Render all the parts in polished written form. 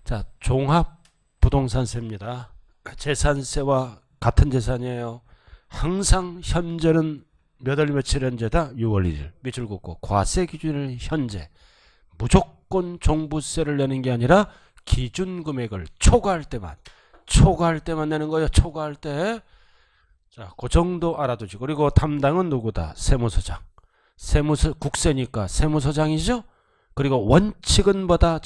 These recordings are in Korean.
자, 종합부동산세입니다. 재산세와 같은 재산이에요. 항상 현재는 몇 월 며칠 현재다? 6월 1일 밑줄 긋고 과세 기준을 현재 무조건 종부세를 내는 게 아니라 기준 금액을 초과할 때만 내는 거예요. 초과할 때. 자, 그 정도 알아두시고. 그리고 담당은 누구다? 세무서장. 국세니까 세무서장이죠. 그리고 원칙은 뭐다?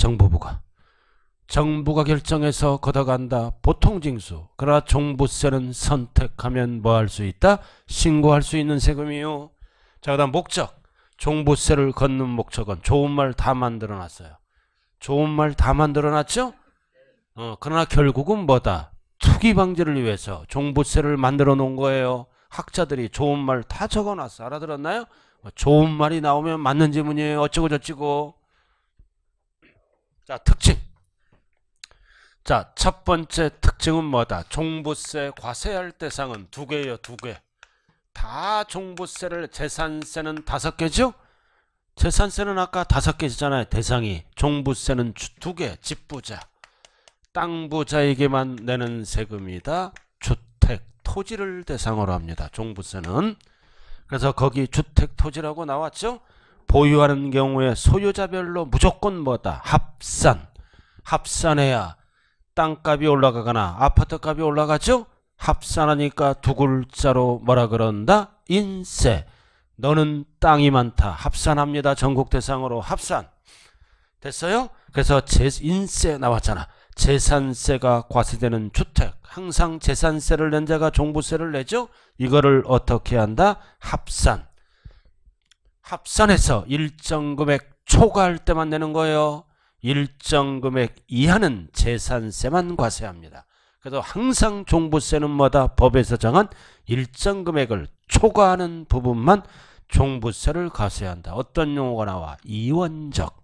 정부가 결정해서 걷어간다. 보통징수. 그러나 종부세는 선택하면 뭐 할 수 있다? 신고할 수 있는 세금이요. 자, 그 다음 목적. 종부세를 걷는 목적은 좋은 말 다 만들어놨어요. 좋은 말 다 만들어놨죠? 그러나 결국은 뭐다? 투기 방지를 위해서 종부세를 만들어 놓은 거예요. 학자들이 좋은 말 다 적어놨어. 알아들었나요? 좋은 말이 나오면 맞는 지문이에요. 어쩌고 저쩌고. 자, 특징. 자, 첫 번째 특징은 뭐다? 종부세 과세할 대상은 두 개예요. 두 개. 다 종부세를, 재산세는 5개죠? 재산세는 아까 5개잖아요. 대상이. 종부세는 2개. 집부자, 땅부자에게만 내는 세금이다. 주택, 토지를 대상으로 합니다. 종부세는. 그래서 거기 주택, 토지라고 나왔죠? 보유하는 경우에 소유자별로 무조건 뭐다? 합산해야 땅값이 올라가거나 아파트값이 올라가죠? 합산하니까 두 글자로 뭐라 그런다? 인세. 너는 땅이 많다. 합산합니다. 전국 대상으로 합산. 됐어요? 그래서 인세 나왔잖아. 재산세가 과세되는 주택. 항상 재산세를 낸 자가 종부세를 내죠? 이거를 어떻게 한다? 합산해서 일정 금액 초과할 때만 내는 거예요. 일정 금액 이하는 재산세만 과세합니다. 그래서 항상 종부세는 뭐다? 법에서 정한 일정 금액을 초과하는 부분만 종부세를 과세한다. 어떤 용어가 나와? 이원적.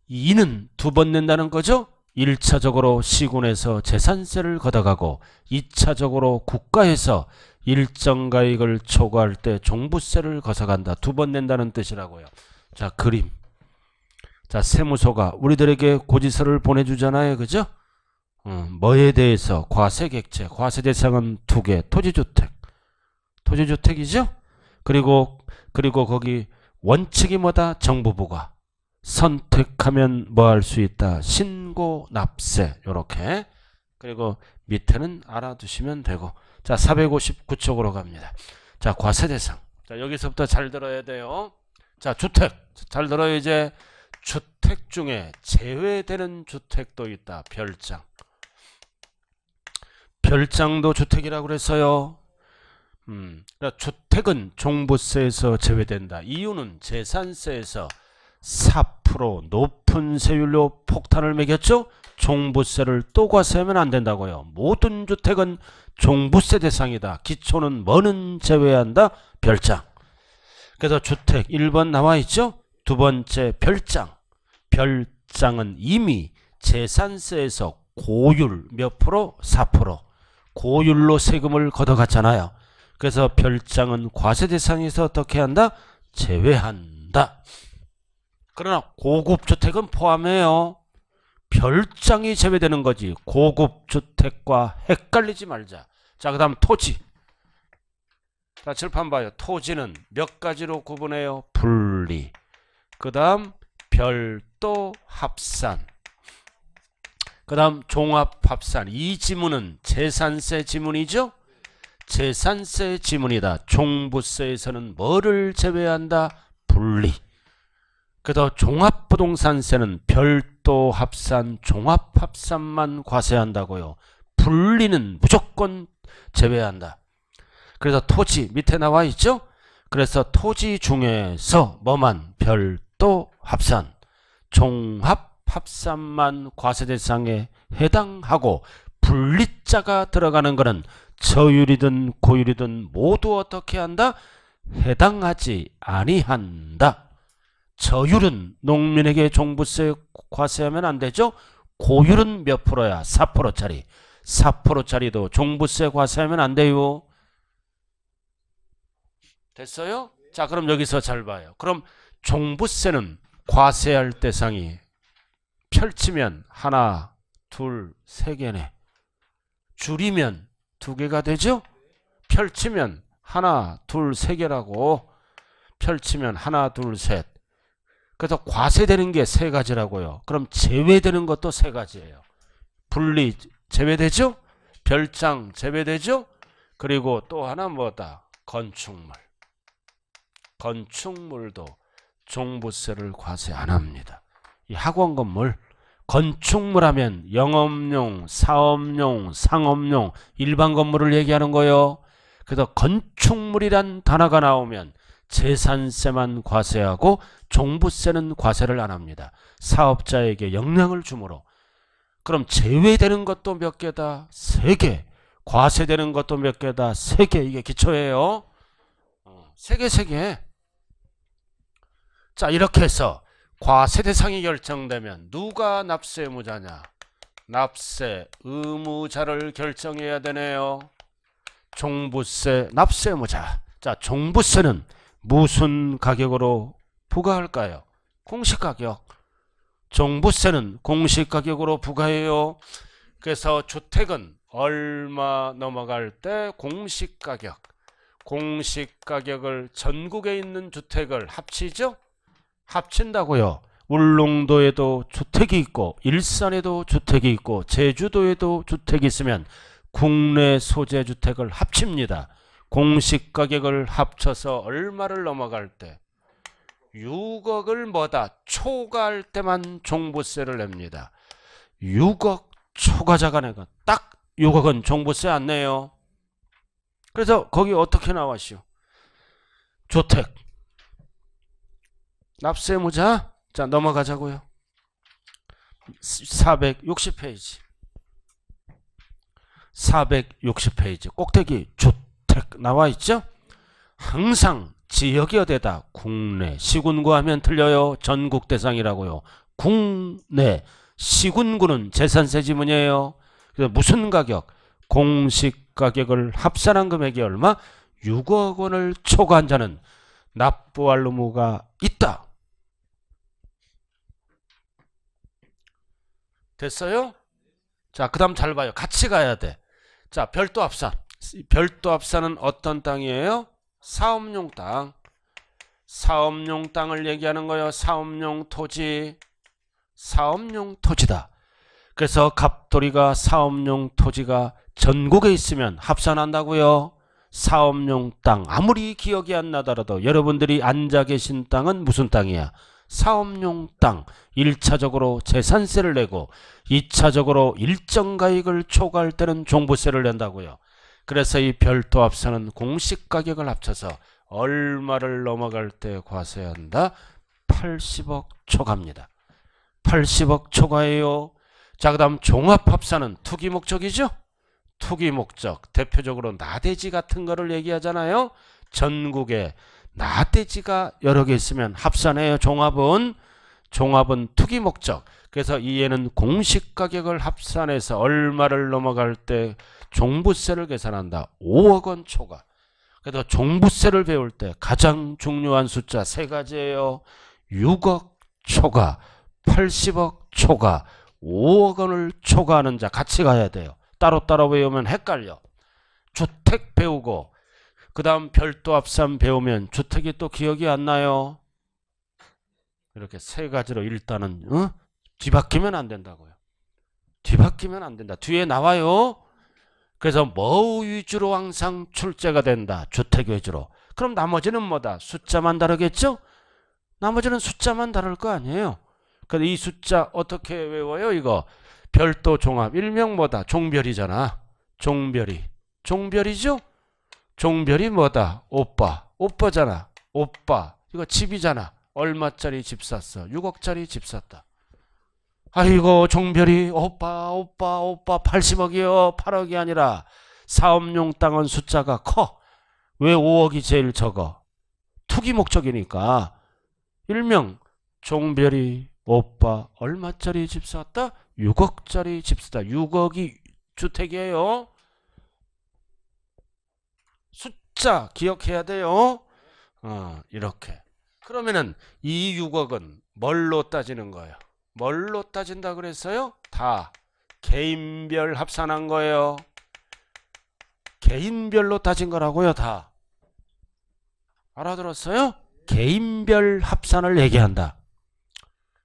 이는 두 번 낸다는 거죠. 1차적으로 시군에서 재산세를 걷어가고 2차적으로 국가에서 일정 가액을 초과할 때 종부세를 걷어간다. 두 번 낸다는 뜻이라고요. 자, 그림. 자, 세무서가 우리들에게 고지서를 보내주잖아요. 그죠? 뭐에 대해서? 과세객체. 과세 대상은 2개. 토지주택이죠? 그리고 거기 원칙이 뭐다? 정부부가 선택하면 뭐 할 수 있다? 신고, 납세. 요렇게. 그리고 밑에는 알아두시면 되고. 자, 459쪽으로 갑니다. 자, 과세 대상. 자, 여기서부터 잘 들어야 돼요. 자, 주택. 잘 들어요. 이제 주택 중에 제외되는 주택도 있다. 별장. 별장도 주택이라고 그랬어요. 그러니까 주택은 종부세에서 제외된다. 이유는 재산세에서 4% 높은 세율로 폭탄을 매겼죠? 종부세를 또 과세하면 안 된다고요. 모든 주택은 종부세 대상이다. 기초는 뭐는 제외한다? 별장. 그래서 주택 1번 나와 있죠? 두 번째 별장. 별장은 이미 재산세에서 고율 몇 프로? 4%. 고율로 세금을 걷어갔잖아요. 그래서 별장은 과세 대상에서 어떻게 한다? 제외한다. 그러나 고급 주택은 포함해요. 별장이 제외되는 거지. 고급 주택과 헷갈리지 말자. 자, 그 다음 토지. 자, 칠판 봐요. 토지는 몇 가지로 구분해요? 분리. 그 다음 별도 합산. 그 다음 종합합산. 이 지문은 재산세 지문이죠? 재산세 지문이다. 종부세에서는 뭐를 제외한다? 분리. 그래서 종합부동산세는 별도 합산, 종합합산만 과세한다고요. 분리는 무조건 제외한다. 그래서 토지 밑에 나와 있죠? 그래서 토지 중에서 뭐만? 별도 합산, 종합합산만 과세 대상에 해당하고 분리자가 들어가는 것은 저율이든 고율이든 모두 어떻게 한다? 해당하지 아니한다. 저율은 농민에게 종부세 과세하면 안 되죠? 고율은 몇 프로야? 4%짜리. 4%짜리도 종부세 과세하면 안 돼요. 됐어요? 자, 그럼 여기서 잘 봐요. 그럼 종부세는 과세할 대상이 펼치면 하나, 둘, 세 개네. 줄이면 두 개가 되죠? 펼치면 하나, 둘, 세 개라고. 펼치면 하나, 둘, 셋. 그래서 과세되는 게 세 가지라고요. 그럼 제외되는 것도 세 가지예요. 분리 제외되죠? 별장 제외되죠? 그리고 또 하나 뭐다? 건축물. 건축물도 종부세를 과세 안 합니다. 이 학원 건물, 건축물 하면 영업용, 사업용, 상업용, 일반 건물을 얘기하는 거예요. 그래서 건축물이란 단어가 나오면 재산세만 과세하고 종부세는 과세를 안 합니다. 사업자에게 영향을 주므로. 그럼 제외되는 것도 몇 개다? 3개. 과세되는 것도 몇 개다? 3개. 이게 기초예요. 3개, 3개. 자, 이렇게 해서 과세 대상이 결정되면 누가 납세 의무자냐? 납세 의무자를 결정해야 되네요. 종부세 납세 의무자. 자, 종부세는 무슨 가격으로 부과할까요? 공시가격. 종부세는 공시가격으로 부과해요. 그래서 주택은 얼마 넘어갈 때 공시가격. 공시가격을 전국에 있는 주택을 합치죠? 합친다고요. 울릉도에도 주택이 있고 일산에도 주택이 있고 제주도에도 주택이 있으면 국내 소재 주택을 합칩니다. 공시가격을 합쳐서 얼마를 넘어갈 때 6억을 뭐다? 초과할 때만 종부세를 냅니다. 6억 초과자가 내가 딱 6억은 종부세 안 내요. 그래서 거기 어떻게 나왔시오? 주택 납세 의무자. 자, 넘어가자고요. 460페이지. 460페이지 꼭대기 주택 나와 있죠? 항상 지역이 어디다? 국내. 시군구 하면 틀려요. 전국 대상이라고요. 국내. 시군구는 재산세 지문이에요. 그래서 무슨 가격? 공시가격을 합산한 금액이 얼마? 6억 원을 초과한 자는 납부할 의무가 있다. 됐어요? 자, 그 다음 잘 봐요. 같이 가야 돼. 자, 별도 합산. 별도 합산은 어떤 땅이에요? 사업용 땅. 사업용 땅을 얘기하는 거예요. 사업용 토지. 사업용 토지다. 그래서 갑돌이가 사업용 토지가 전국에 있으면 합산한다고요. 사업용 땅. 아무리 기억이 안 나더라도 여러분들이 앉아 계신 땅은 무슨 땅이야? 사업용 땅. 1차적으로 재산세를 내고 2차적으로 일정 가액을 초과할 때는 종부세를 낸다고요. 그래서 이 별도 합산은 공시가격을 합쳐서 얼마를 넘어갈 때 과세한다? 80억 초과입니다. 80억 초과예요. 자, 그 다음 종합합산은 투기 목적이죠. 투기 목적. 대표적으로 나대지 같은 거를 얘기하잖아요. 전국에 나대지가 여러 개 있으면 합산해요. 종합은 투기 목적. 그래서 이에는 공시가격을 합산해서 얼마를 넘어갈 때 종부세를 계산한다. 5억 원 초과. 그래서 종부세를 배울 때 가장 중요한 숫자 3가지예요. 6억 초과, 80억 초과, 5억 원을 초과하는 자 같이 가야 돼요. 따로따로 배우면 헷갈려. 주택 배우고 그 다음 별도 합산 배우면 주택이 또 기억이 안 나요. 이렇게 3가지로 일단은 뒤바뀌면 안 된다고요. 뒤바뀌면 안 된다. 뒤에 나와요. 그래서 뭐 위주로 항상 출제가 된다. 주택 위주로. 그럼 나머지는 뭐다? 숫자만 다르겠죠? 나머지는 숫자만 다를 거 아니에요. 근데 이 숫자 어떻게 외워요? 이거 별도 종합. 일명 뭐다? 종별이잖아. 종별이죠? 종별이 뭐다? 오빠잖아. 오빠. 이거 집이잖아. 얼마짜리 집 샀어? 6억짜리 집 샀다. 아이고 종별이 오빠 80억이요. 8억이 아니라 사업용 땅은 숫자가 커. 왜 5억이 제일 적어? 투기 목적이니까. 일명 종별이 오빠 얼마짜리 집 샀다? 6억짜리 집 샀다. 6억이 주택이에요. 숫자 기억해야 돼요. 이렇게. 그러면은 이 6억은 뭘로 따지는 거예요? 뭘로 따진다 그랬어요? 다 개인별 합산한 거예요. 개인별로 따진 거라고요. 다 알아들었어요? 개인별 합산을 얘기한다.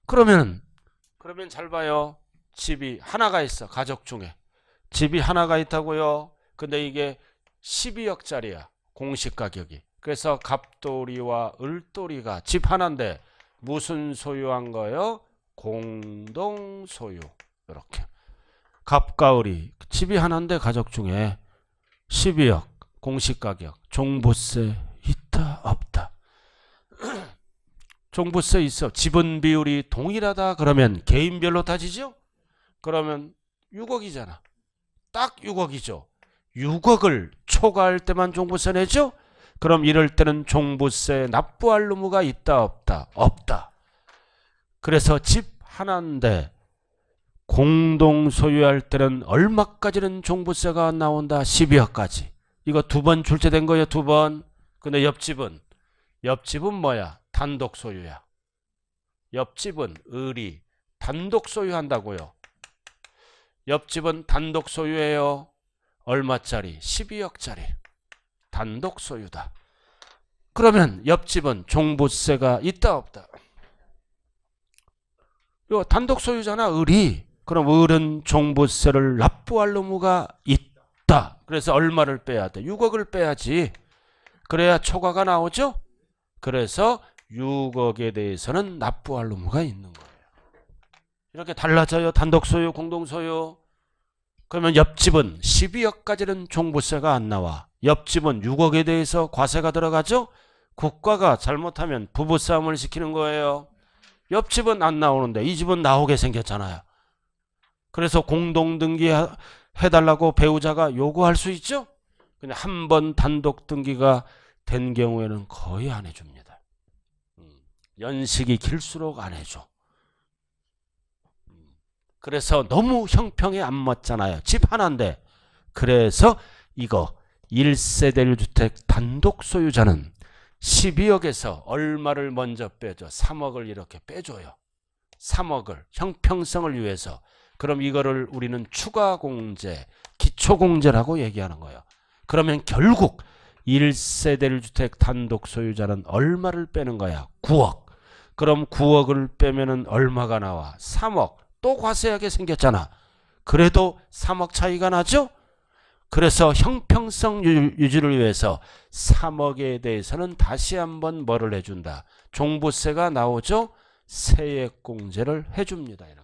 그러면 잘 봐요. 집이 하나가 있어. 가족 중에 집이 하나가 있다고요. 근데 이게 12억짜리야. 공시 가격이. 그래서 갑돌이와 을돌이가 집 하나인데 무슨 소유한 거예요? 공동 소유. 이렇게 갑과 을이 집이 하나인데 가족 중에 12억 공시 가격. 종부세 있다 없다? 종부세 있어. 지분 비율이 동일하다 그러면 개인별로 따지죠? 그러면 6억이잖아. 딱 6억이죠. 6억을 초과할 때만 종부세 내죠? 그럼 이럴 때는 종부세 납부할 의무가 있다 없다? 없다. 그래서 집 하나인데 공동 소유할 때는 얼마까지는 종부세가 나온다? 12억까지. 이거 두 번 출제된 거예요. 두 번. 근데 옆집은 뭐야? 단독 소유야. 옆집은 을이 단독 소유한다고요. 옆집은 단독 소유예요. 얼마짜리? 12억짜리. 단독 소유다. 그러면 옆집은 종부세가 있다 없다? 이거 단독 소유잖아. 을이. 그럼 을은 종부세를 납부할 의무가 있다. 그래서 얼마를 빼야 돼? 6억을 빼야지. 그래야 초과가 나오죠. 그래서 6억에 대해서는 납부할 의무가 있는 거예요. 이렇게 달라져요. 단독 소유, 공동 소유. 그러면 옆집은 12억까지는 종부세가 안 나와. 옆집은 6억에 대해서 과세가 들어가죠. 국가가 잘못하면 부부싸움을 시키는 거예요. 옆집은 안 나오는데 이 집은 나오게 생겼잖아요. 그래서 공동등기 해달라고 배우자가 요구할 수 있죠. 근데 한 번 단독 등기가 된 경우에는 거의 안 해줍니다. 연식이 길수록 안 해줘. 그래서 너무 형평에 안 맞잖아요. 집 하나인데. 그래서 이거 1세대 1주택 단독 소유자는 12억에서 얼마를 먼저 빼줘? 3억을 이렇게 빼줘요. 3억을 형평성을 위해서. 그럼 이거를 우리는 추가공제, 기초공제라고 얘기하는 거예요. 그러면 결국 1세대 1주택 단독 소유자는 얼마를 빼는 거야? 9억. 그럼 9억을 빼면은 얼마가 나와? 3억. 또 과세하게 생겼잖아. 그래도 3억 차이가 나죠? 그래서 형평성 유지를 위해서 3억에 대해서는 다시 한번 뭐를 해준다? 종부세가 나오죠? 세액공제를 해줍니다. 이렇게.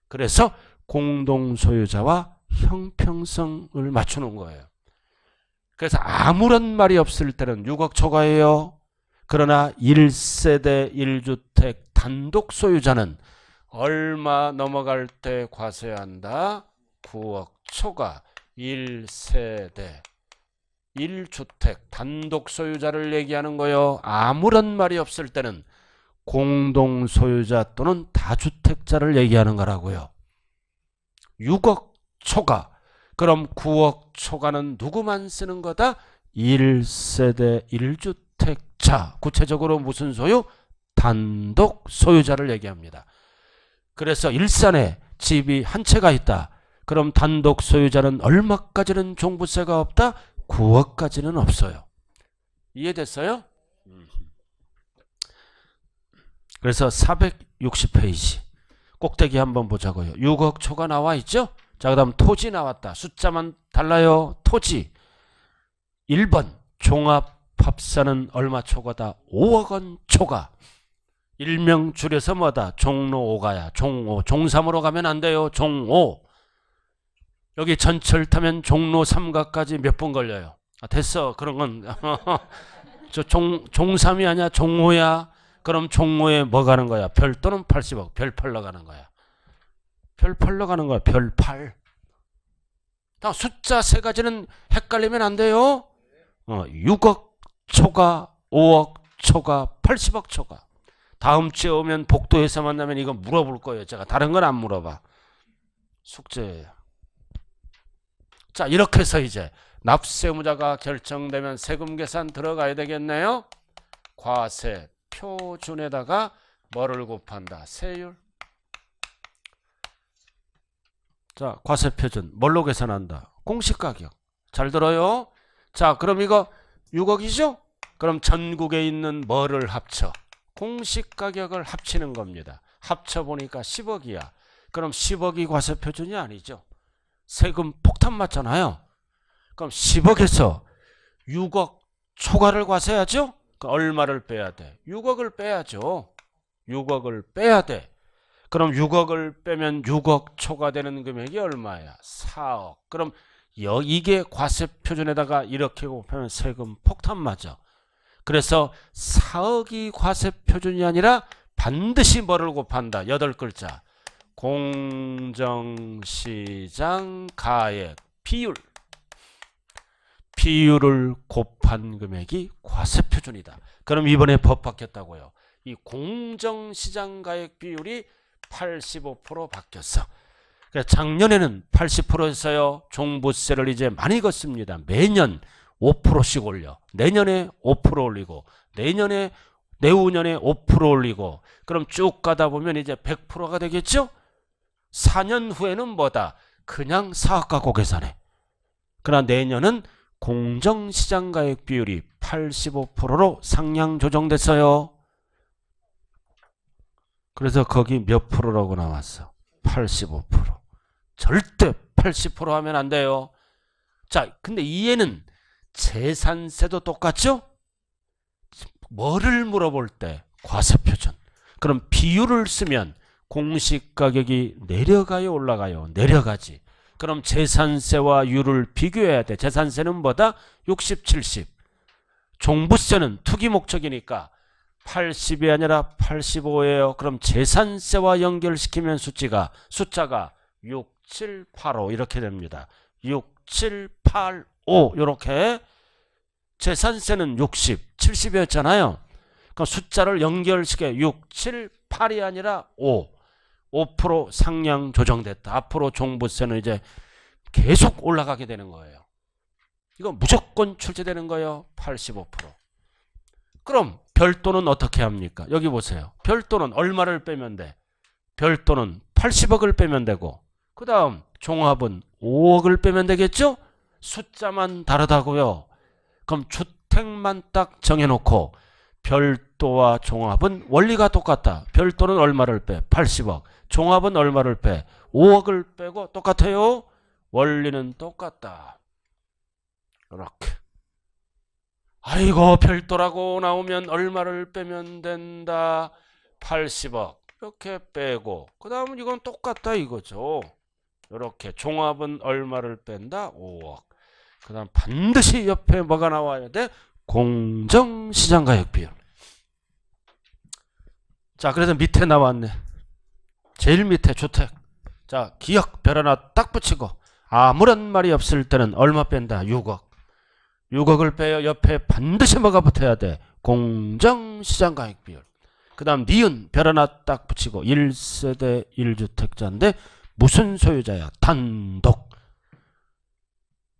그래서 공동소유자와 형평성을 맞추는 거예요. 그래서 아무런 말이 없을 때는 6억 초과예요. 그러나 1세대 1주택 단독 소유자는 얼마 넘어갈 때 과세한다? 9억 초과. 1세대 1주택 단독 소유자를 얘기하는 거예요. 아무런 말이 없을 때는 공동 소유자 또는 다주택자를 얘기하는 거라고요. 6억 초과. 그럼 9억 초과는 누구만 쓰는 거다? 1세대 1주택자. 구체적으로 무슨 소유? 단독 소유자를 얘기합니다. 그래서 일산에 집이 한 채가 있다. 그럼 단독 소유자는 얼마까지는 종부세가 없다? 9억까지는 없어요. 이해됐어요? 그래서 460페이지 꼭대기 한번 보자고요. 6억 초가 나와 있죠? 자, 그 다음 토지 나왔다. 숫자만 달라요. 토지 1번 종합합산은 얼마 초과다? 5억 원 초과. 일명 줄여서 뭐다? 종로 5가야. 종오. 종삼으로 가면 안 돼요. 종오. 여기 전철 타면 종로 3가까지 몇 분 걸려요? 아, 됐어. 그런 건 저 종삼이 아니야. 종호야. 그럼 종호에 뭐 가는 거야? 별 또는 80억. 별 8러 가는 거야. 별 8러 가는 거야. 별 8. 다 숫자 세 가지는 헷갈리면 안 돼요. 6억 초과, 5억 초과, 80억 초과. 다음 주에 오면 복도에서 만나면 이거 물어볼 거예요. 제가 다른 건 안 물어봐. 숙제예요. 자, 이렇게 해서 이제 납세의무자가 결정되면 세금 계산 들어가야 되겠네요. 과세 표준에다가 뭐를 곱한다? 세율. 자, 과세표준 뭘로 계산한다? 공시가격. 잘 들어요? 자, 그럼 이거 6억이죠? 그럼 전국에 있는 뭐를 합쳐? 공시가격을 합치는 겁니다. 합쳐보니까 10억이야. 그럼 10억이 과세표준이 아니죠. 세금 폭탄 맞잖아요. 그럼 10억에서 6억 초과를 과세하죠? 그럼 얼마를 빼야 돼? 6억을 빼야죠. 6억을 빼야 돼. 그럼 6억을 빼면 6억 초과되는 금액이 얼마야? 4억. 그럼 이게 과세표준에다가 이렇게 곱하면 세금 폭탄 맞아. 그래서 4억이 과세표준이 아니라 반드시 뭐를 곱한다? 8글자. 공정시장 가액 비율. 비율을 곱한 금액이 과세표준이다. 그럼 이번에 법 바뀌었다고요. 이 공정시장 가액 비율이 85% 바뀌었어. 작년에는 80%였어요. 종부세를 이제 많이 걷습니다. 매년 5%씩 올려. 내년에 5% 올리고 내년에 내후년에 5% 올리고 그럼 쭉 가다 보면 이제 100%가 되겠죠? 4년 후에는 뭐다? 그냥 사업가고 계산해. 그러나 내년은 공정시장가액 비율이 85%로 상향 조정됐어요. 그래서 거기 몇 프로라고 나왔어? 85%. 절대 80% 하면 안 돼요. 자, 근데 이해는 재산세도 똑같죠? 뭐를 물어볼 때? 과세표준. 그럼 비율을 쓰면 공시가격이 내려가요, 올라가요? 내려가지. 그럼 재산세와 율을 비교해야 돼. 재산세는 뭐다? 60, 70. 종부세는 투기 목적이니까 80이 아니라 85예요. 그럼 재산세와 연결시키면 숫자가 6, 7, 8, 5 이렇게 됩니다. 6, 7, 8, 5 이렇게. 재산세는 60, 70이었잖아요. 그럼 숫자를 연결시켜 6, 7, 8이 아니라 5. 5% 상향 조정됐다. 앞으로 종부세는 이제 계속 올라가게 되는 거예요. 이거 무조건 출제되는 거예요. 85%. 그럼 별도는 어떻게 합니까? 여기 보세요. 별도는 얼마를 빼면 돼? 별도는 80억을 빼면 되고 그 다음 종합은 5억을 빼면 되겠죠? 숫자만 다르다고요. 그럼 주택만 딱 정해놓고 별도와 종합은 원리가 똑같다. 별도는 얼마를 빼? 80억. 종합은 얼마를 빼? 5억을 빼고 똑같아요. 원리는 똑같다. 이렇게. 아이고 별도라고 나오면 얼마를 빼면 된다? 80억. 이렇게 빼고 그 다음은 이건 똑같다 이거죠. 이렇게 종합은 얼마를 뺀다? 5억. 그 다음 반드시 옆에 뭐가 나와야 돼? 공정시장가액 비율. 자, 그래서 밑에 나왔네. 제일 밑에 주택. 자, 기억 별 하나 딱 붙이고 아무런 말이 없을 때는 얼마 뺀다? 6억. 6억을 빼요. 옆에 반드시 뭐가 붙어야 돼? 공정시장가액 비율. 그 다음 니은 별 하나 딱 붙이고 1세대 1주택자인데 무슨 소유자야? 단독.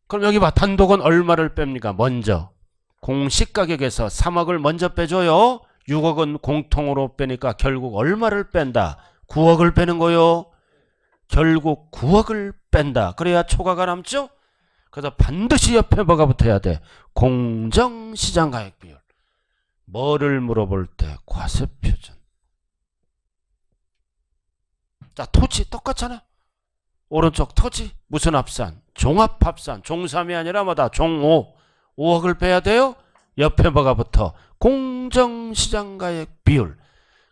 그럼 여기 봐. 단독은 얼마를 뺍니까? 먼저 공시가격에서 3억을 먼저 빼줘요. 6억은 공통으로 빼니까 결국 얼마를 뺀다? 9억을 빼는 거요. 결국 9억을 뺀다. 그래야 초과가 남죠? 그래서 반드시 옆에 뭐가 붙어야 돼? 공정시장가액 비율. 뭐를 물어볼 때? 과세표준. 자, 토지 똑같잖아. 오른쪽 토지 무슨 합산? 종합합산. 종3이 아니라 뭐다? 종5. 5억을 빼야 돼요. 옆에 뭐가 붙어? 공정시장가액 비율.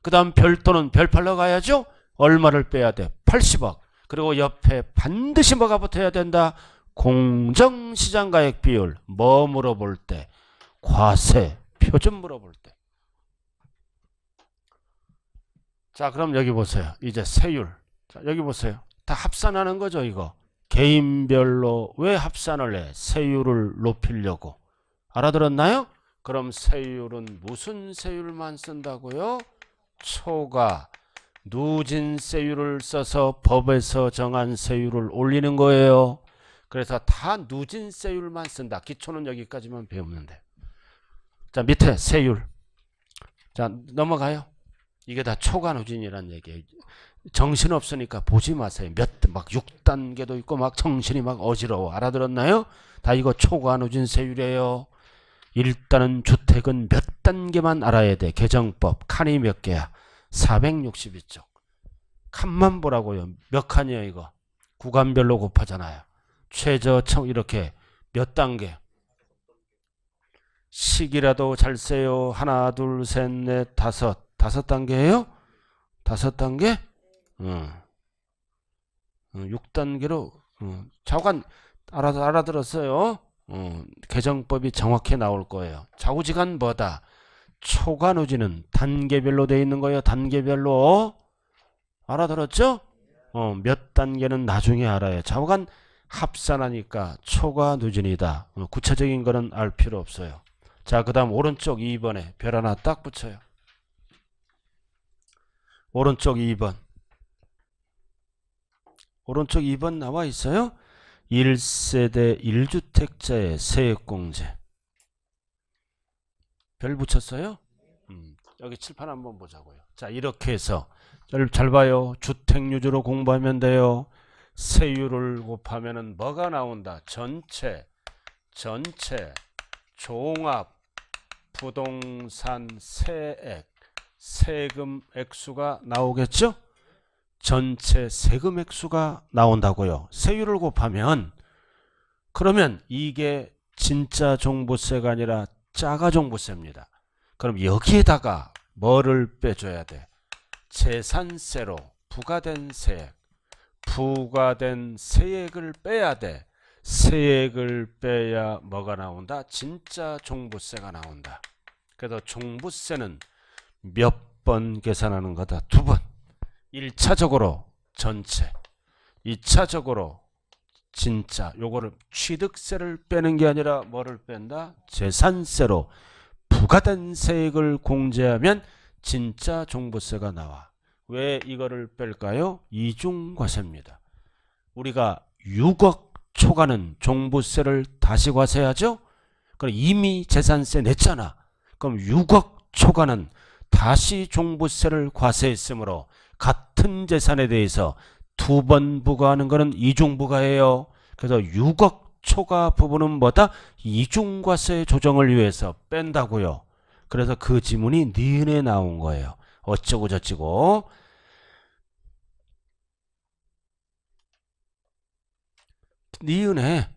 그 다음 별도는 별팔로 가야죠. 얼마를 빼야 돼? 80억. 그리고 옆에 반드시 뭐가 붙어야 된다? 공정시장가액 비율. 뭐 물어볼 때? 과세표준 물어볼 때. 자, 그럼 여기 보세요. 이제 세율. 자, 여기 보세요. 다 합산하는 거죠, 이거. 개인별로 왜 합산을 해? 세율을 높이려고. 알아들었나요? 그럼 세율은 무슨 세율만 쓴다고요? 초과, 누진세율을 써서 법에서 정한 세율을 올리는 거예요. 그래서 다 누진세율만 쓴다. 기초는 여기까지만 배우면 돼. 자, 밑에 세율. 자, 넘어가요. 이게 다 초과 누진이란 얘기예요. 정신없으니까 보지 마세요. 막 6단계도 있고 막 정신이 막 어지러워. 알아들었나요? 다 이거 초과 누진 세율이에요. 일단은 주택은 몇 단계만 알아야 돼. 개정법 칸이 몇 개야? 462쪽. 칸만 보라고요. 몇 칸이에요 이거? 구간별로 곱하잖아요. 최저 청 이렇게 몇 단계? 식이라도 잘 세요. 하나 둘 셋 넷 다섯 단계예요? 5단계? 6단계로 좌우간 알아들었어요. 개정법이 정확히 나올 거예요. 좌우지간 뭐다? 초과 누지는 단계별로 돼 있는 거예요. 단계별로. 알아들었죠? 몇 단계는 나중에 알아요. 좌우간 합산하니까 초과 누진이다. 구체적인 거는 알 필요 없어요. 자, 그 다음 오른쪽 2번에 별 하나 딱 붙여요. 오른쪽 2번. 오른쪽 2번 나와 있어요. 1세대 1주택자의 세액공제. 별 붙였어요? 여기 칠판 한번 보자고요. 자, 이렇게 해서 잘 봐요. 주택유주로 공부하면 돼요. 세율을 곱하면은 뭐가 나온다? 전체 종합 부동산 세액 세금 액수가 나오겠죠? 전체 세금 액수가 나온다고요. 세율을 곱하면 그러면 이게 진짜 종부세가 아니라 짜가 종부세입니다. 그럼 여기에다가 뭐를 빼줘야 돼? 재산세로 부과된 세액. 부과된 세액을 빼야 돼. 세액을 빼야 뭐가 나온다? 진짜 종부세가 나온다. 그래서 종부세는 몇 번 계산하는 거다? 2번. 1차적으로 전체, 2차적으로 진짜. 요거를 취득세를 빼는 게 아니라 뭐를 뺀다? 재산세로 부과된 세액을 공제하면 진짜 종부세가 나와. 왜 이거를 뺄까요? 이중과세입니다. 우리가 6억 초과는 종부세를 다시 과세하죠? 그럼 이미 재산세 냈잖아. 그럼 6억 초과는 다시 종부세를 과세했으므로 같은 재산에 대해서 2번 부과하는 것은 이중부과예요. 그래서 6억 초과 부분은 뭐다? 이중과세 조정을 위해서 뺀다고요. 그래서 그 지문이 니은에 나온 거예요. 어쩌고 저쩌고. 니은에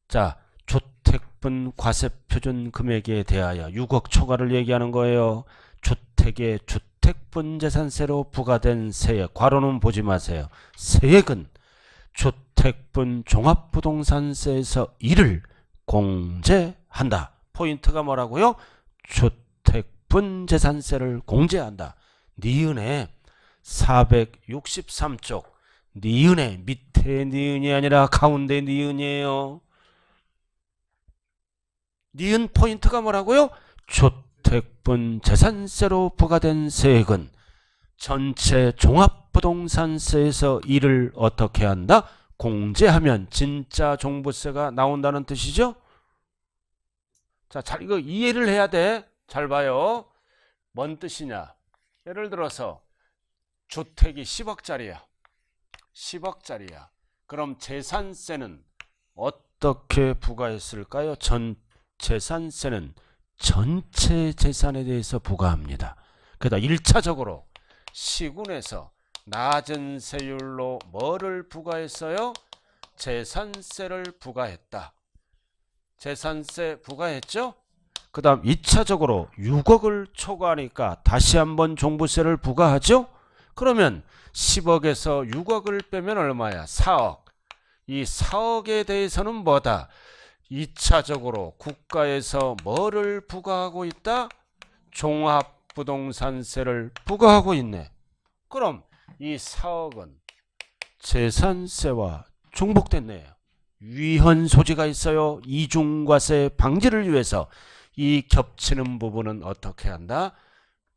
자 주택분 과세표준 금액에 대하여 6억 초과를 얘기하는 거예요. 주택의 주택분 재산세로 부과된 세액. 괄호는 보지 마세요. 세액은 주택분 종합부동산세에서 1을 공제한다. 포인트가 뭐라고요? 주택분 재산세를 공제한다. 니은에 463쪽 니은에 밑에 니은이 아니라 가운데 니은이에요. 니은 포인트가 뭐라고요? 주택분 재산세로 부과된 세액은 전체 종합부동산세에서 이를 어떻게 한다? 공제하면 진짜 종부세가 나온다는 뜻이죠. 자, 잘 이거 이해를 해야 돼. 잘 봐요. 뭔 뜻이냐? 예를 들어서 주택이 10억짜리야. 10억짜리야. 그럼 재산세는 어떻게 부과했을까요? 재산세는 전체 재산에 대해서 부과합니다. 그러다 1차적으로 시군에서 낮은 세율로 뭐를 부과했어요? 재산세를 부과했다. 재산세 부과했죠? 그 다음 2차적으로 6억을 초과하니까 다시 한번 종부세를 부과하죠? 그러면 10억에서 6억을 빼면 얼마야? 4억. 이 4억에 대해서는 뭐다? 2차적으로 국가에서 뭐를 부과하고 있다? 종합부동산세를 부과하고 있네. 그럼 이 4억은 재산세와 중복됐네요. 위헌 소지가 있어요. 이중과세 방지를 위해서 이 겹치는 부분은 어떻게 한다?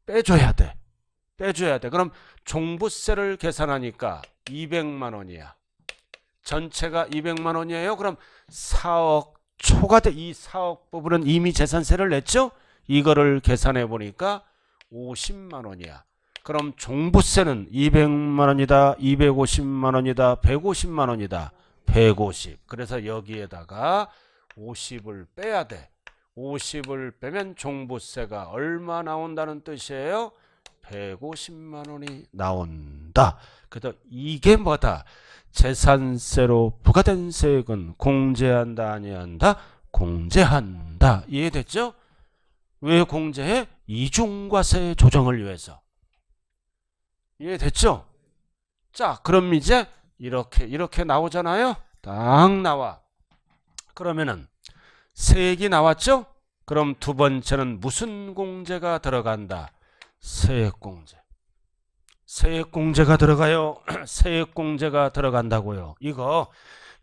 빼줘야 돼. 빼줘야 돼. 그럼 종부세를 계산하니까 200만 원이야. 전체가 200만 원이에요. 그럼 4억 초과돼. 이 4억 부분은 이미 재산세를 냈죠? 이거를 계산해 보니까 50만 원이야. 그럼 종부세는 200만 원이다, 250만 원이다, 150만 원이다. 150. 그래서 여기에다가 50을 빼야 돼. 50을 빼면 종부세가 얼마 나온다는 뜻이에요? 150만 원이 나온다. 그래서 이게 뭐다? 재산세로 부과된 세액은 공제한다, 아니한다? 공제한다. 이해됐죠? 왜 공제해? 이중과세 조정을 위해서. 이해됐죠? 자, 그럼 이제 이렇게 나오잖아요. 딱 나와. 그러면은 세액이 나왔죠? 그럼 두 번째는 무슨 공제가 들어간다? 세액공제. 세액공제가 들어가요. 세액공제가 들어간다고요. 이거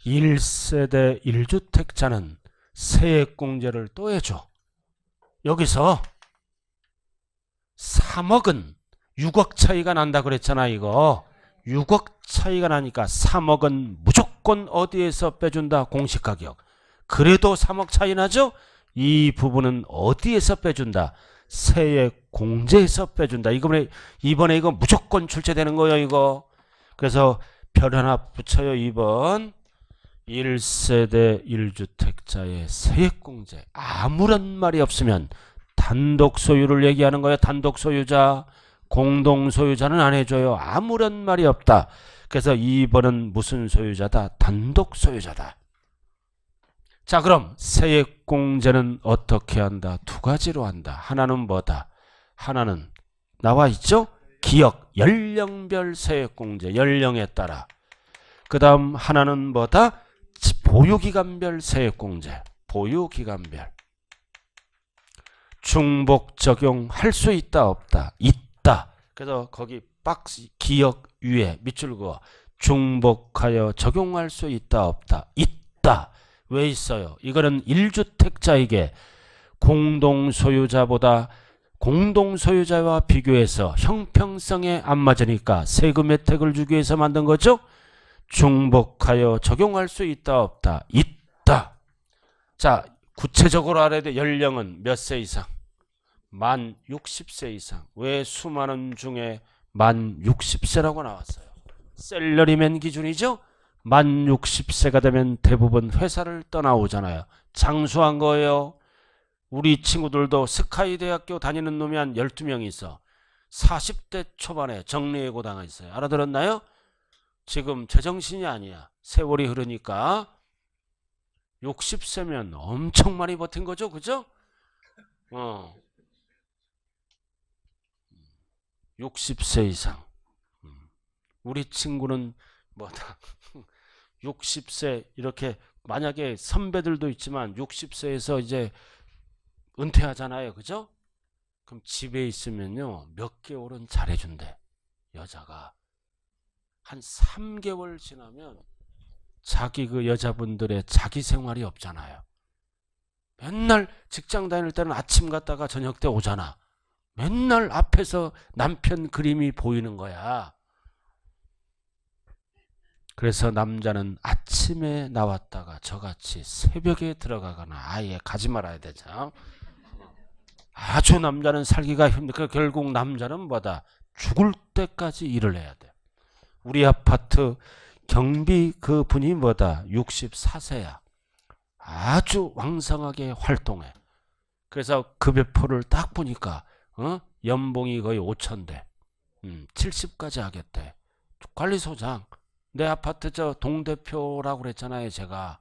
1세대 1주택자는 세액공제를 또 해줘. 여기서 3억은 6억 차이가 난다 그랬잖아. 이거 6억 차이가 나니까 3억은 무조건 어디에서 빼준다? 공시가격. 그래도 3억 차이 나죠? 이 부분은 어디에서 빼준다? 세액공제에서 빼준다. 이번에 이거 무조건 출제되는 거예요. 이거. 그래서 별 하나 붙여요. 2번 1세대 1주택자의 세액공제. 아무런 말이 없으면 단독 소유를 얘기하는 거예요. 단독 소유자. 공동 소유자는 안 해줘요. 아무런 말이 없다. 그래서 2번은 무슨 소유자다? 단독 소유자다. 자, 그럼 세액공제는 어떻게 한다? 두 가지로 한다. 하나는 뭐다? 하나는 나와 있죠? 기억, 연령별 세액공제, 연령에 따라. 그 다음 하나는 뭐다? 보유기간별 세액공제, 보유기간별. 중복 적용할 수 있다, 없다? 있다. 그래서 거기 박스 기억 위에 밑줄 그어 중복하여 적용할 수 있다, 없다? 있다. 왜 있어요? 이거는 1주택자에게 공동소유자보다 공동소유자와 비교해서 형평성에 안 맞으니까 세금 혜택을 주기 위해서 만든 거죠? 중복하여 적용할 수 있다, 없다? 있다. 자, 구체적으로 알아야 돼. 연령은 몇 세 이상? 만 60세 이상. 왜 수많은 중에 만 60세라고 나왔어요? 셀러리맨 기준이죠? 만 60세가 되면 대부분 회사를 떠나오잖아요. 장수한 거예요. 우리 친구들도 스카이 대학교 다니는 놈이 한 12명 있어. 40대 초반에 정리해고 당하 있어요. 알아들었나요? 지금 제정신이 아니야. 세월이 흐르니까 60세면 엄청 많이 버틴 거죠. 그죠? 60세 이상. 우리 친구는 뭐다? 60세 이렇게 만약에 선배들도 있지만 60세에서 이제 은퇴하잖아요. 그죠? 그럼 집에 있으면요. 몇 개월은 잘해준대. 여자가. 한 3개월 지나면 자기 그 여자분들의 자기 생활이 없잖아요. 맨날 직장 다닐 때는 아침 갔다가 저녁 때 오잖아. 맨날 앞에서 남편 그림이 보이는 거야. 그래서 남자는 아침에 나왔다가 저같이 새벽에 들어가거나 아예 가지 말아야 되죠. 아주 남자는 살기가 힘들고 결국 남자는 뭐다? 죽을 때까지 일을 해야 돼. 우리 아파트 경비 그 분이 뭐다? 64세야. 아주 왕성하게 활동해. 그래서 급여표를 딱 보니까 연봉이 거의 5천대. 70까지 하겠대. 관리소장. 내 아파트 저 동대표라고 그랬잖아요. 제가.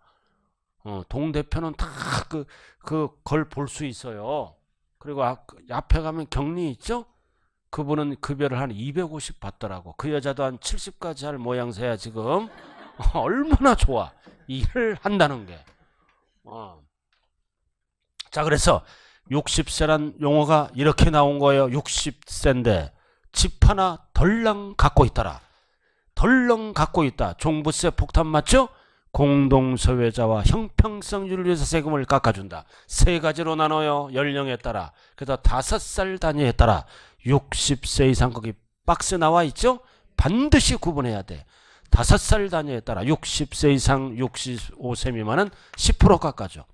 동대표는 다 그걸 볼 수 있어요. 그리고 앞에 가면 격리 있죠? 그분은 급여를 한 250 받더라고. 그 여자도 한 70까지 할 모양새야 지금. 얼마나 좋아. 일을 한다는 게. 자, 그래서 60세란 용어가 이렇게 나온 거예요. 60세인데 집 하나 덜렁 갖고 있더라. 덜렁 갖고 있다. 종부세 폭탄 맞죠? 공동소유자와 형평성주의를 위해서 세금을 깎아준다. 세 가지로 나눠요. 연령에 따라. 그래서 5살 단위에 따라 60세 이상 거기 박스 나와 있죠? 반드시 구분해야 돼. 5살 단위에 따라 60세 이상 65세 미만은 10% 깎아줘.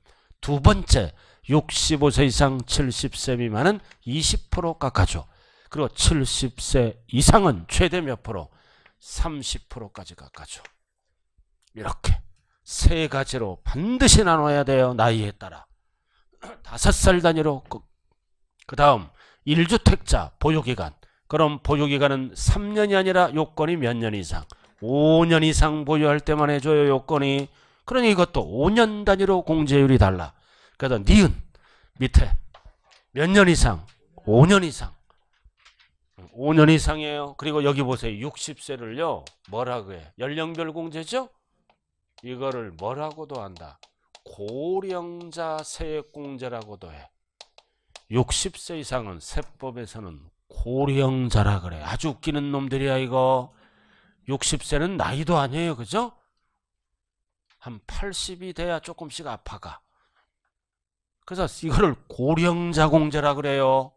두 번째 65세 이상 70세 미만은 20% 깎아줘. 그리고 70세 이상은 최대 몇 프로? 30%까지 깎아줘. 이렇게 세 가지로 반드시 나눠야 돼요. 나이에 따라. 5살 단위로. 그 다음 1주택자 보유기간. 그럼 보유기간은 3년이 아니라 요건이 몇 년 이상? 5년 이상 보유할 때만 해줘요. 요건이. 그러니 이것도 5년 단위로 공제율이 달라. 그래서 니은 밑에 몇 년 이상? 5년 이상. 5년 이상이에요. 그리고 여기 보세요. 60세를요. 뭐라고 해? 연령별 공제죠? 이거를 뭐라고도 한다. 고령자 세액공제라고도 해. 60세 이상은 세법에서는 고령자라 그래. 아주 웃기는 놈들이야 이거. 60세는 나이도 아니에요. 그죠? 한 80이 돼야 조금씩 아파가. 그래서 이거를 고령자 공제라 그래요.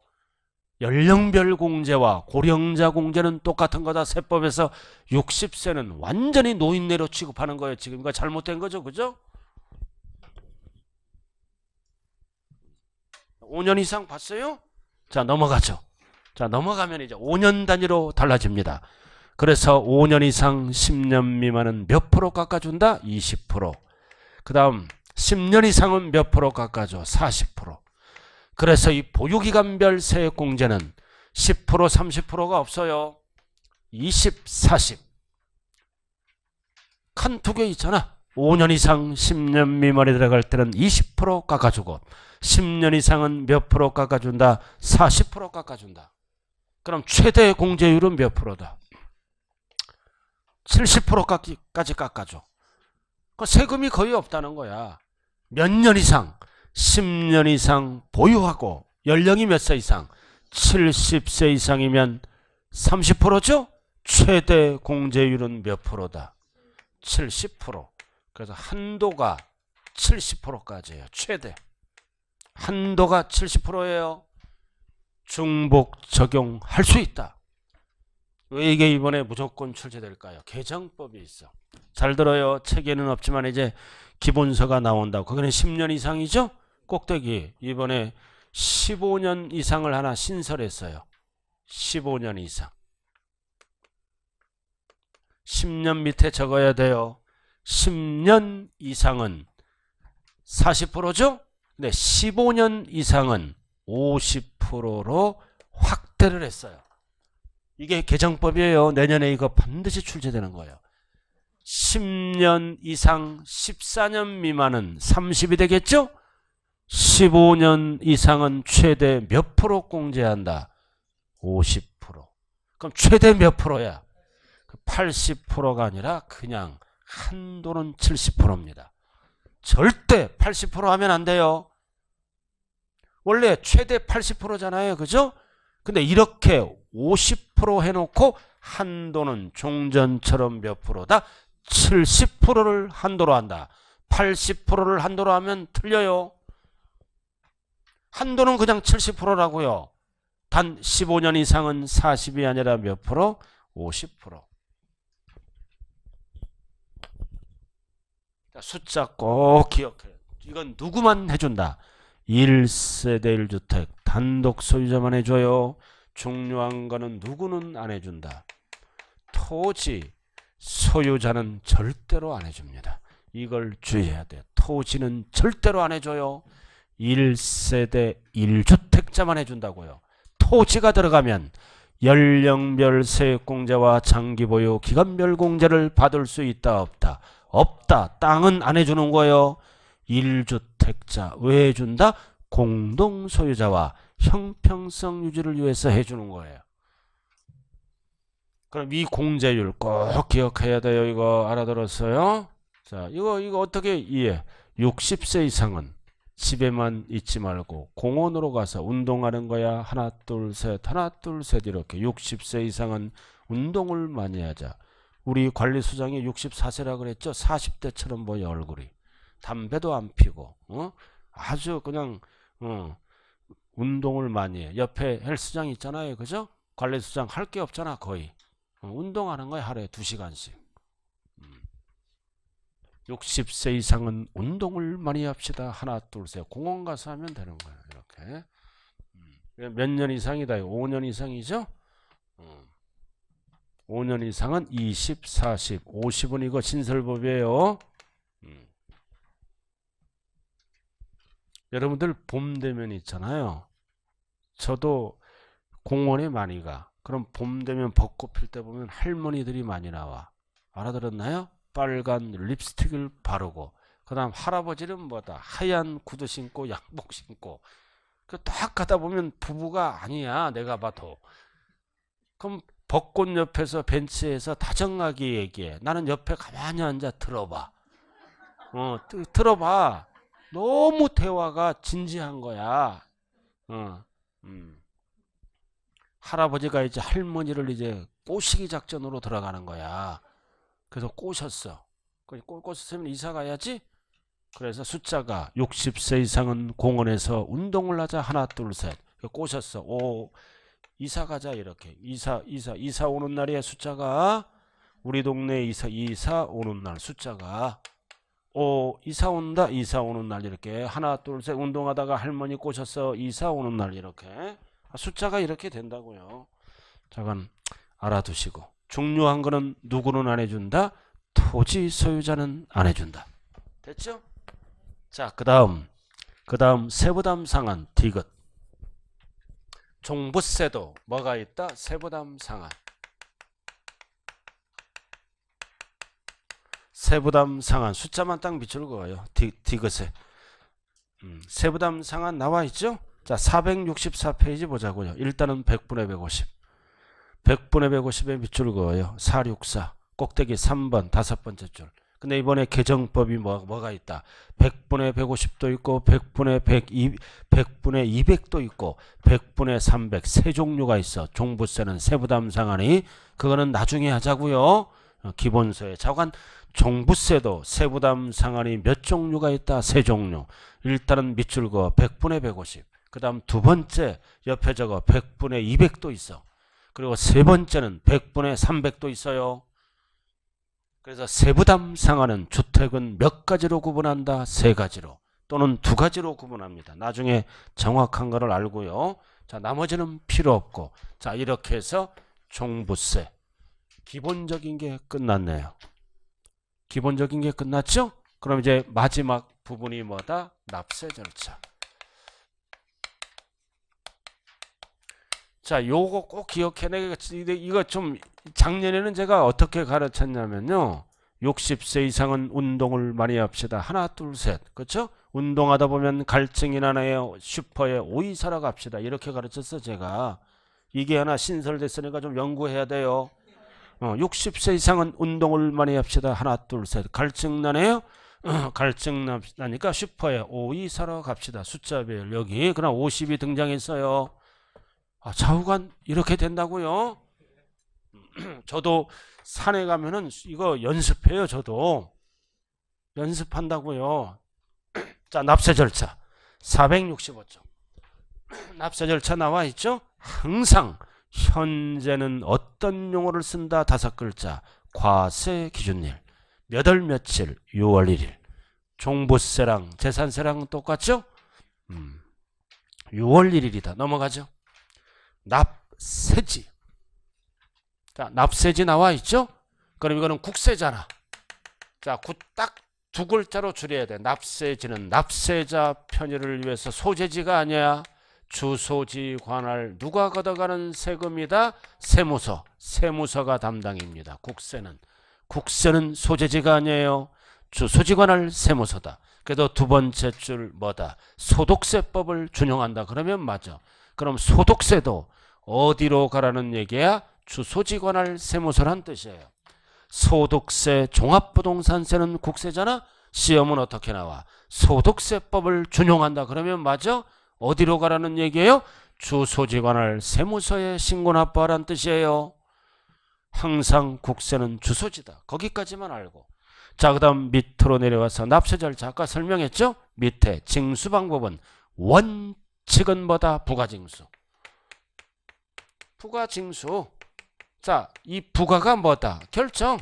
연령별 공제와 고령자 공제는 똑같은 거다. 세법에서 60세는 완전히 노인네로 취급하는 거예요. 지금 이거 잘못된 거죠. 그죠? 5년 이상 봤어요? 자, 넘어가죠. 자, 넘어가면 이제 5년 단위로 달라집니다. 그래서 5년 이상 10년 미만은 몇 프로 깎아준다? 20%. 그 다음 10년 이상은 몇 프로 깎아줘? 40%. 그래서 이 보유기간별 세액공제는 10%, 30%가 없어요. 20, 40. 칸 두 개 있잖아. 5년 이상 10년 미만에 들어갈 때는 20% 깎아주고 10년 이상은 몇 프로 깎아준다? 40% 깎아준다. 그럼 최대 공제율은 몇 프로다? 70%까지 깎아줘. 그 세금이 거의 없다는 거야. 몇 년 이상? 10년 이상 보유하고 연령이 몇 세 이상? 70세 이상이면 30%죠? 최대 공제율은 몇 프로다? 70%. 그래서 한도가 70%까지예요. 최대. 한도가 70%예요. 중복 적용할 수 있다. 왜 이게 이번에 무조건 출제될까요? 개정법이 있어. 잘 들어요. 책에는 없지만 이제 기본서가 나온다고. 그거는 10년 이상이죠? 꼭대기. 이번에 15년 이상을 하나 신설했어요. 15년 이상. 10년 밑에 적어야 돼요. 10년 이상은 40%죠? 근데 15년 이상은 50%로 확대를 했어요. 이게 개정법이에요. 내년에 이거 반드시 출제되는 거예요. 10년 이상 14년 미만은 30이 되겠죠? 15년 이상은 최대 몇 프로 공제한다? 50%. 그럼 최대 몇 프로야? 80%가 아니라 그냥 한도는 70%입니다. 절대 80% 하면 안 돼요. 원래 최대 80%잖아요. 그죠? 근데 이렇게 50% 해놓고 한도는 종전처럼 몇 프로다? 70%를 한도로 한다. 80%를 한도로 하면 틀려요. 한도는 그냥 70%라고요. 단 15년 이상은 40이 아니라 몇 프로? 50%. 숫자 꼭 기억해요. 이건 누구만 해준다? 1세대 1주택 단독 소유자만 해줘요. 중요한 거는 누구는 안 해준다. 토지 소유자는 절대로 안 해줍니다. 이걸 주의해야 돼요. 토지는 절대로 안 해줘요. 1세대 1주택자만 해준다고요. 토지가 들어가면 연령별 세액공제와 장기보유 기간별 공제를 받을 수 있다 없다? 없다. 땅은 안 해주는 거예요. 1주택자 왜 해준다? 공동소유자와 형평성 유지를 위해서 해주는 거예요. 그럼 이 공제율 꼭 기억해야 돼요. 이거 알아들었어요? 자, 이거 어떻게 이해? 60세 이상은 집에만 있지 말고 공원으로 가서 운동하는 거야. 하나 둘 셋 하나 둘 셋 이렇게. 60세 이상은 운동을 많이 하자. 우리 관리소장이 64세라 그랬죠. 40대처럼 보여 얼굴이. 담배도 안 피고 아주 그냥 운동을 많이 해. 옆에 헬스장 있잖아요. 그죠? 관리소장 할 게 없잖아 거의. 운동하는 거야. 하루에 2시간씩. 60세 이상은 운동을 많이 합시다. 하나 둘 셋 공원 가서 하면 되는 거예요. 이렇게. 몇 년 이상이다. 5년 이상이죠? 5년 이상은 20, 40, 50은 이거 신설법이에요. 여러분들 봄 되면 있잖아요. 저도 공원에 많이 가. 그럼 봄 되면 벚꽃 필 때 보면 할머니들이 많이 나와. 알아들었나요? 빨간 립스틱을 바르고, 그 다음 할아버지는 뭐다? 하얀 구두 신고 양복 신고. 그 딱 가다 보면 부부가 아니야, 내가 봐도. 그럼 벚꽃 옆에서 벤치에서 다정하게 얘기해. 나는 옆에 가만히 앉아 들어봐. 들어봐. 너무 대화가 진지한 거야. 할아버지가 이제 할머니를 이제 꼬시기 작전으로 들어가는 거야. 그래서 꼬셨어. 꼬셨으면 이사 가야지. 그래서 숫자가 60세 이상은 공원에서 운동을 하자. 하나 둘 셋. 꼬셨어. 오, 이사 가자. 이렇게 이사 오는 날이야. 숫자가 우리 동네 이사 오는 날 숫자가 오, 이사 온다. 이사 오는 날 이렇게 하나 둘 셋 운동하다가 할머니 꼬셨어. 이사 오는 날 이렇게 숫자가 이렇게 된다고요. 잠깐 알아두시고, 중요한 거는 누구는 안 해준다? 토지 소유자는 안 해준다. 됐죠? 자, 그 다음 세부담 상한 디귿. 종부세도 뭐가 있다? 세부담 상한. 세부담 상한 숫자만 딱 밑줄 그어요. 디귿에 세부담 상한 나와 있죠? 자, 464페이지 보자고요. 일단은 100분의 150. 100분의 150에 밑줄 그어요. 464 꼭대기 3번 다섯 번째 줄. 근데 이번에 개정법이 뭐가 있다? 100분의 150도 있고 100분의 100분의 200도 있고 100분의 300 세 종류가 있어. 종부세는 세부담 상한이. 그거는 나중에 하자고요. 기본서에. 자관 종부세도 세부담 상한이 몇 종류가 있다? 세 종류. 일단은 밑줄 그어 100분의 150. 그 다음 두 번째 옆에 적어 100분의 200도 있어. 그리고 세 번째는 100분의 300도 있어요. 그래서 세부담 상한은 주택은 몇 가지로 구분한다? 세 가지로 또는 두 가지로 구분합니다. 나중에 정확한 거를 알고요. 자, 나머지는 필요 없고. 자, 이렇게 해서 종부세 기본적인 게 끝났네요. 기본적인 게 끝났죠? 그럼 이제 마지막 부분이 뭐다? 납세 절차. 자, 요거 꼭 기억해내. 이거 좀 작년에는 제가 어떻게 가르쳤냐면요. 60세 이상은 운동을 많이 합시다. 하나 둘 셋. 그렇죠? 운동하다 보면 갈증이 나네요. 슈퍼에 오이 사러 갑시다. 이렇게 가르쳤어 제가. 이게 하나 신설됐으니까 좀 연구해야 돼요. 60세 이상은 운동을 많이 합시다. 하나 둘 셋. 갈증 나네요. 갈증 나니까 슈퍼에 오이 사러 갑시다. 숫자별 여기. 그럼 50이 등장했어요. 좌우간 이렇게 된다고요? 저도 산에 가면은 이거 연습해요. 저도 연습한다고요. 자, 납세 절차 465쪽. 납세 절차 나와 있죠? 항상 현재는 어떤 용어를 쓴다? 다섯 글자. 과세 기준일. 몇 월 며칠? 6월 1일. 종부세랑 재산세랑 똑같죠? 6월 1일이다. 넘어가죠. 납세지. 자, 납세지 나와 있죠? 그럼 이거는 국세잖아. 자, 딱 두 글자로 줄여야 돼. 납세지는 납세자 편의를 위해서 소재지가 아니야. 주소지 관할 누가 걷어가는 세금이다? 세무서. 세무서가 담당입니다. 국세는 소재지가 아니에요. 주소지 관할 세무서다. 그래도 두 번째 줄 뭐다? 소득세법을 준용한다. 그러면 맞아. 그럼 소득세도 어디로 가라는 얘기야? 주소지 관할 세무서란 뜻이에요. 소득세, 종합부동산세는 국세잖아. 시험은 어떻게 나와? 소득세법을 준용한다. 그러면 맞아? 어디로 가라는 얘기예요? 주소지 관할 세무서에 신고 납부하라는 뜻이에요. 항상 국세는 주소지다. 거기까지만 알고. 자, 그 다음 밑으로 내려와서 납세 절차 아까 설명했죠? 밑에 징수 방법은 원칙은 뭐다? 부가징수. 부가징수. 자, 이 부가가 뭐다? 결정.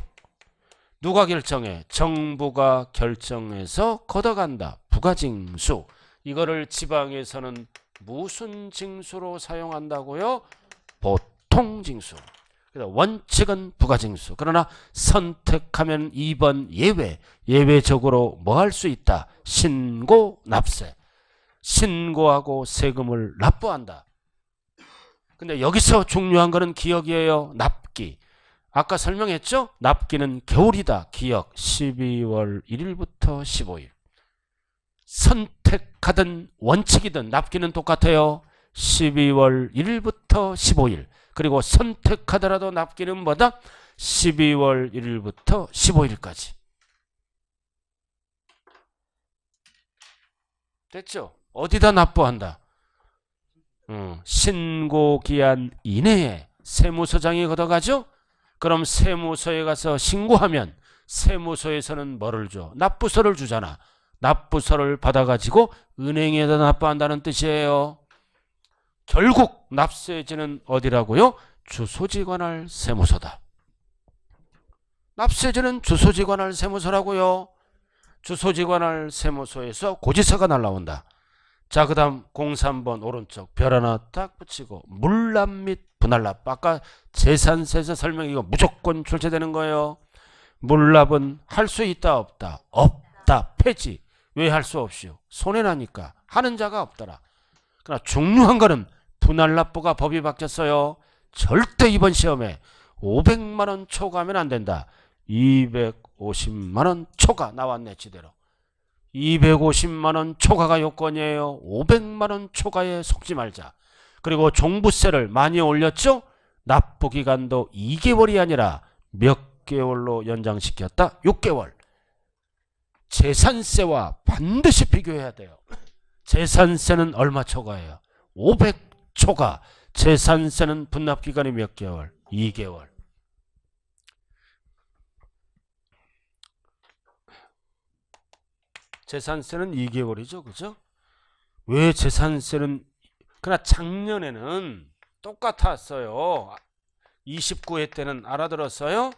누가 결정해? 정부가 결정해서 걷어간다. 부가징수. 이거를 지방에서는 무슨 징수로 사용한다고요? 보통징수. 그래서 원칙은 부가징수. 그러나 선택하면 2번 예외. 예외적으로 뭐 할 수 있다? 신고, 납세. 신고하고 세금을 납부한다. 근데 여기서 중요한 거는 기억이에요. 납기. 아까 설명했죠? 납기는 겨울이다. 기억. 12월 1일부터 15일. 선택하든 원칙이든 납기는 똑같아요. 12월 1일부터 15일. 그리고 선택하더라도 납기는 뭐다? 12월 1일부터 15일까지. 됐죠? 어디다 납부한다? 신고기한 이내에 세무서장이 걷어가죠? 그럼 세무서에 가서 신고하면 세무서에서는 뭐를 줘? 납부서를 주잖아. 납부서를 받아가지고 은행에다 납부한다는 뜻이에요. 결국 납세지는 어디라고요? 주소지 관할 세무서다. 납세지는 주소지 관할 세무서라고요. 주소지 관할 세무서에서 고지서가 날라온다. 자, 그 다음 03번 오른쪽 별 하나 딱 붙이고 물납 및 분할납. 아까 재산세에서 설명 이거 무조건 출제되는 거예요. 물납은 할 수 있다 없다? 없다. 폐지. 왜 할 수 없이요? 손해나니까. 하는 자가 없더라. 그러나 중요한 거는 분할납부가 법이 바뀌었어요. 절대 이번 시험에 500만원 초과하면 안 된다. 250만원 초과 나왔네 지대로. 250만원 초과가 요건이에요. 500만원 초과에 속지 말자. 그리고 종부세를 많이 올렸죠? 납부기간도 2개월이 아니라 몇 개월로 연장시켰다? 6개월. 재산세와 반드시 비교해야 돼요. 재산세는 얼마 초과예요? 500 초과. 재산세는 분납기간이 몇 개월? 2개월. 재산세는 2개월이죠. 그죠? 왜 재산세는 그러나 작년에는 똑같았어요. 29회 때는 알아들었어요.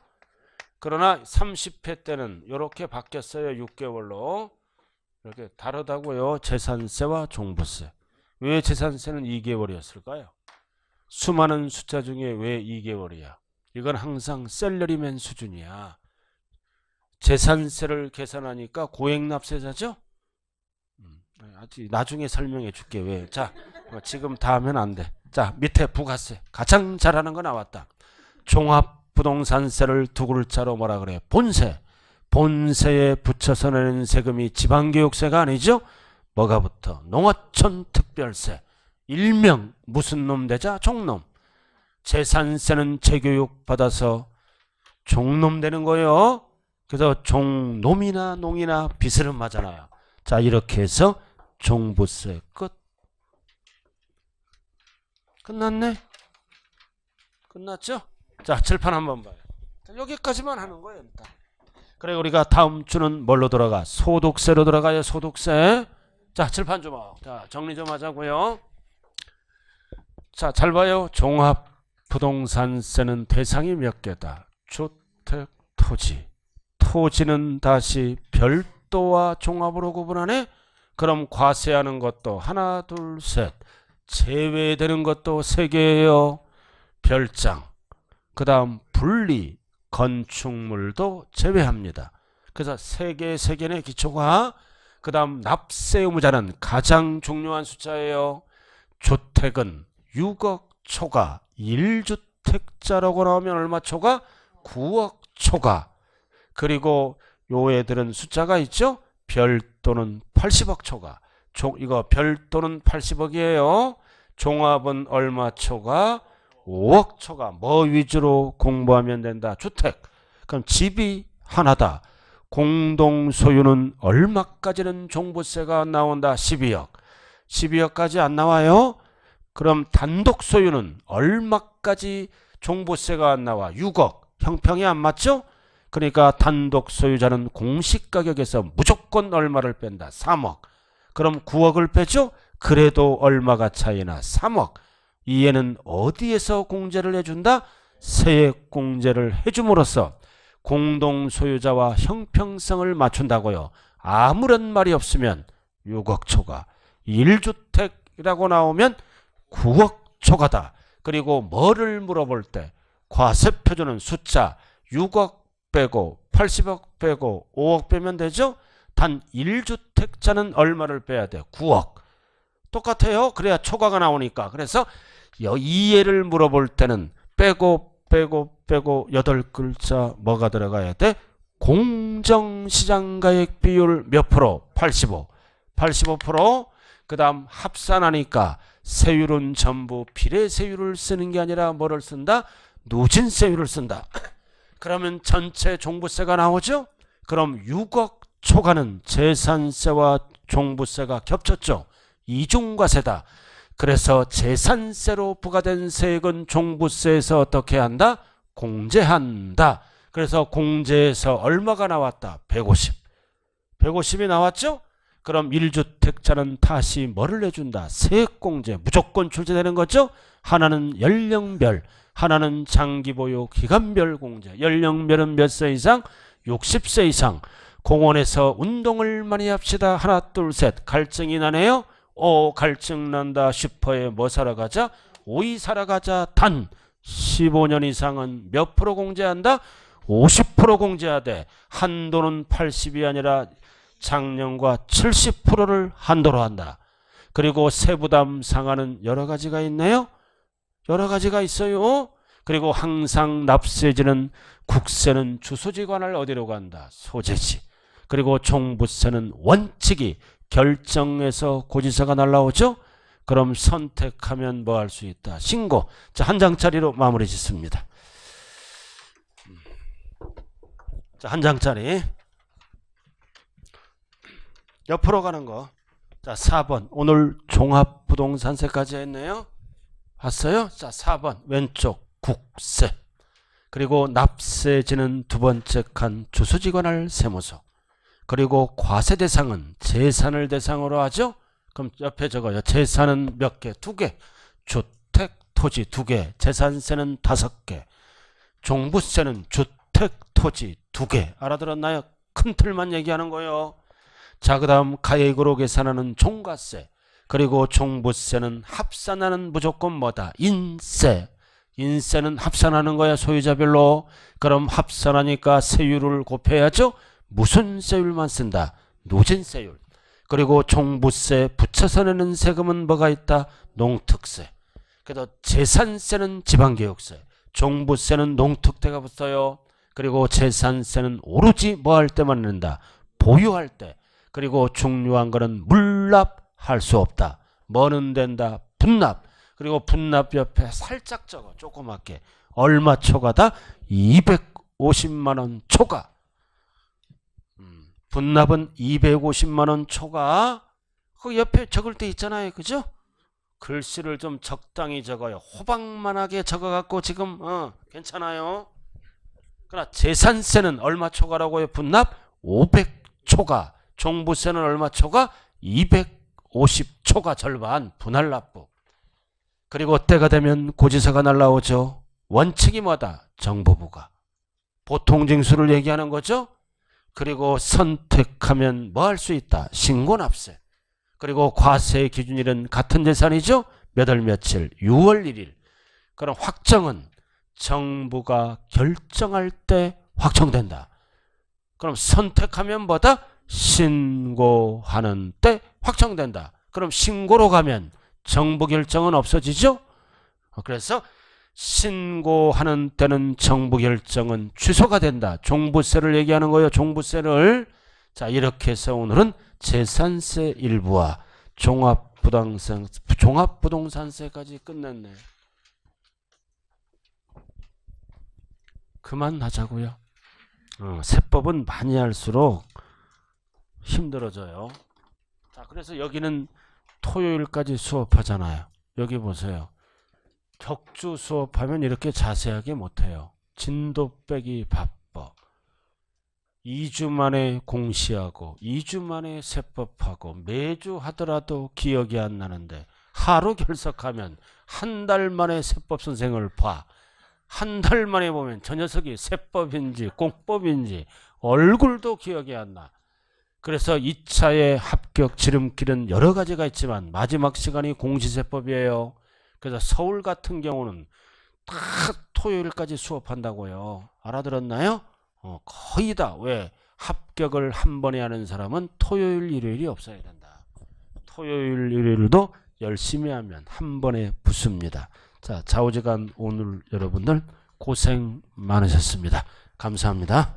그러나 30회 때는 이렇게 바뀌었어요. 6개월로. 이렇게 다르다고요. 재산세와 종부세. 왜 재산세는 2개월이었을까요? 수많은 숫자 중에 왜 2개월이야? 이건 항상 셀러리맨 수준이야. 재산세를 계산하니까 고액납세자죠? 아직 나중에 설명해 줄게. 왜? 자, 지금 다 하면 안 돼. 자, 밑에 부가세. 가장 잘하는 거 나왔다. 종합부동산세를 두 글자로 뭐라 그래요? 본세. 본세에 붙여서 내는 세금이 지방교육세가 아니죠? 뭐가 붙어? 농어촌 특별세. 일명 무슨 놈 되자? 종놈. 재산세는 재교육 받아서 종놈 되는 거예요. 그래서 종놈이나 농이나 비스름하잖아요. 자, 이렇게 해서 종부세 끝. 끝났네? 끝났죠? 자, 칠판 한번 봐요. 자, 여기까지만 하는 거예요. 일단. 그래, 우리가 다음 주는 뭘로 돌아가? 소득세로 돌아가요. 소득세. 자, 칠판 좀 봐. 자, 정리 좀 하자고요. 자, 잘 봐요. 종합부동산세는 대상이 몇 개다? 주택, 토지. 토지는 다시 별도와 종합으로 구분하네. 그럼 과세하는 것도 하나, 둘, 셋. 제외되는 것도 세 개예요. 별장. 그 다음 분리, 건축물도 제외합니다. 그래서 세 개네 기초가. 그 다음 납세 의무자는 가장 중요한 숫자예요. 주택은 6억 초과. 1주택자라고 나오면 얼마 초과? 9억 초과. 그리고 요 애들은 숫자가 있죠? 별도는 80억 초과. 이거 별도는 80억이에요. 종합은 얼마 초과? 5억 초과. 뭐 위주로 공부하면 된다? 주택. 그럼 집이 하나다. 공동소유는 얼마까지는 종부세가 나온다? 12억. 12억까지 안 나와요? 그럼 단독소유는 얼마까지 종부세가 안 나와? 6억. 형평이 안 맞죠? 그러니까 단독 소유자는 공시가격에서 무조건 얼마를 뺀다? 3억. 그럼 9억을 빼죠? 그래도 얼마가 차이나? 3억. 이에는 어디에서 공제를 해준다? 세액공제를 해줌으로써 공동소유자와 형평성을 맞춘다고요. 아무런 말이 없으면 6억 초과. 1주택 9억이라고 나오면 9억 초과다. 그리고 뭐를 물어볼 때 과세표준은 숫자 6억 빼고 80억 빼고 5억 빼면 되죠. 단 1주택자는 얼마를 빼야 돼? 9억. 똑같아요. 그래야 초과가 나오니까. 그래서 이 예를 물어볼 때는 빼고 8글자 뭐가 들어가야 돼? 공정시장가액 비율 몇 프로? 85. 85%. 그 다음 합산하니까 세율은 전부 비례세율을 쓰는 게 아니라 뭐를 쓴다? 누진세율을 쓴다. 그러면 전체 종부세가 나오죠? 그럼 6억 초과는 재산세와 종부세가 겹쳤죠. 이중과세다. 그래서 재산세로 부과된 세액은 종부세에서 어떻게 한다? 공제한다. 그래서 공제에서 얼마가 나왔다? 150. 150이 나왔죠? 그럼 1주택자는 다시 뭐를 내준다? 세액공제 무조건 출제되는 거죠? 하나는 연령별, 하나는 장기보유 기간별 공제. 연령별은 몇 세 이상? 60세 이상. 공원에서 운동을 많이 합시다. 하나 둘 셋. 갈증이 나네요. 갈증 난다. 슈퍼에 뭐 사러 가자? 오이 사러 가자. 단 15년 이상은 몇 프로 공제한다? 50% 공제하되 한도는 80이 아니라 작년과 70%를 한도로 한다. 그리고 세부담 상한은 여러 가지가 있네요. 여러 가지가 있어요. 그리고 항상 납세지는 국세는 주소지 관할 어디로 간다? 소재지. 그리고 종부세는 원칙이 결정해서 고지서가 날라오죠. 그럼 선택하면 뭐 할 수 있다? 신고. 자, 한 장짜리로 마무리 짓습니다. 자, 한 장짜리. 옆으로 가는 거. 자, 4번. 오늘 종합부동산세까지 했네요. 봤어요? 자, 4번. 왼쪽 국세. 그리고 납세지는 두 번째 칸 주소지 관할 세무서. 그리고 과세 대상은 재산을 대상으로 하죠. 그럼 옆에 적어요. 재산은 몇 개? 2개. 주택, 토지 2개. 재산세는 5개. 종부세는 주택, 토지 2개. 알아들었나요? 큰 틀만 얘기하는 거예요. 자, 그 다음 가액으로 계산하는 종가세. 그리고 종부세는 합산하는 무조건 뭐다? 인세. 인세는 합산하는 거야. 소유자별로. 그럼 합산하니까 세율을 곱해야죠. 무슨 세율만 쓴다? 누진세율. 그리고 종부세 붙여서 내는 세금은 뭐가 있다? 농특세. 그래서 재산세는 지방교육세. 종부세는 농특세가 붙어요. 그리고 재산세는 오로지 뭐 할 때만 낸다? 보유할 때. 그리고 중요한 거는 물납할 수 없다. 뭐는 된다? 분납. 그리고 분납 옆에 살짝 적어. 조그맣게. 얼마 초과다? 250만원 초과. 분납은 250만원 초과. 그 옆에 적을 때 있잖아요. 그죠? 글씨를 좀 적당히 적어요. 호박만하게 적어갖고 지금 괜찮아요. 그러나 재산세는 얼마 초과라고요? 분납 500 초과. 종부세는 얼마 초과? 250 초과 절반 분할납부. 그리고 때가 되면 고지서가 날라오죠. 원칙이 뭐다? 정부부가. 보통징수를 얘기하는 거죠. 그리고 선택하면 뭐 할 수 있다? 신고납세. 그리고 과세 기준일은 같은 재산이죠. 몇 월 며칠? 6월 1일. 그럼 확정은 정부가 결정할 때 확정된다. 그럼 선택하면 뭐다? 신고하는 때 확정된다. 그럼 신고로 가면 정부 결정은 없어지죠. 그래서 신고하는 때는 정부 결정은 취소가 된다. 종부세를 얘기하는 거예요. 종부세를. 자, 이렇게 해서 오늘은 재산세 일부와 종합부동산세까지 끝냈네. 그만하자고요. 세법은 많이 할수록 힘들어져요. 자, 그래서 여기는 토요일까지 수업하잖아요. 여기 보세요. 격주 수업하면 이렇게 자세하게 못해요. 진도 빼기 바빠. 2주 만에 공시하고 2주 만에 세법하고 매주 하더라도 기억이 안 나는데 하루 결석하면 한 달 만에 세법 선생을 봐. 한 달 만에 보면 저 녀석이 세법인지 공법인지 얼굴도 기억이 안 나. 그래서 2차의 합격 지름길은 여러 가지가 있지만 마지막 시간이 공시제법이에요. 그래서 서울 같은 경우는 다 토요일까지 수업한다고요. 알아들었나요? 거의 다. 왜? 합격을 한 번에 하는 사람은 토요일 일요일이 없어야 된다. 토요일 일요일도 열심히 하면 한 번에 붙습니다. 자, 좌우지간 오늘 여러분들 고생 많으셨습니다. 감사합니다.